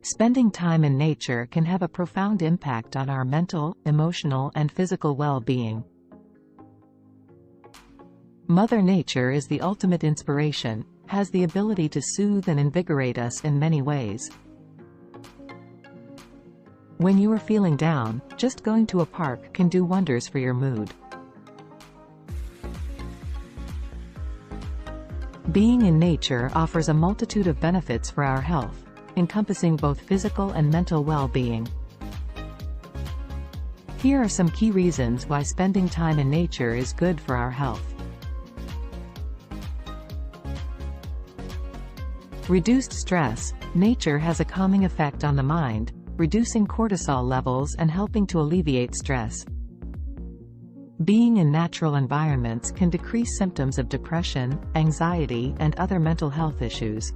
Spending time in nature can have a profound impact on our mental, emotional, and physical well-being. Mother Nature is the ultimate inspiration, has the ability to soothe and invigorate us in many ways. When you are feeling down, just going to a park can do wonders for your mood. Being in nature offers a multitude of benefits for our health, encompassing both physical and mental well-being. Here are some key reasons why spending time in nature is good for our health. Reduced stress. Nature has a calming effect on the mind, reducing cortisol levels and helping to alleviate stress. Being in natural environments can decrease symptoms of depression, anxiety, and other mental health issues.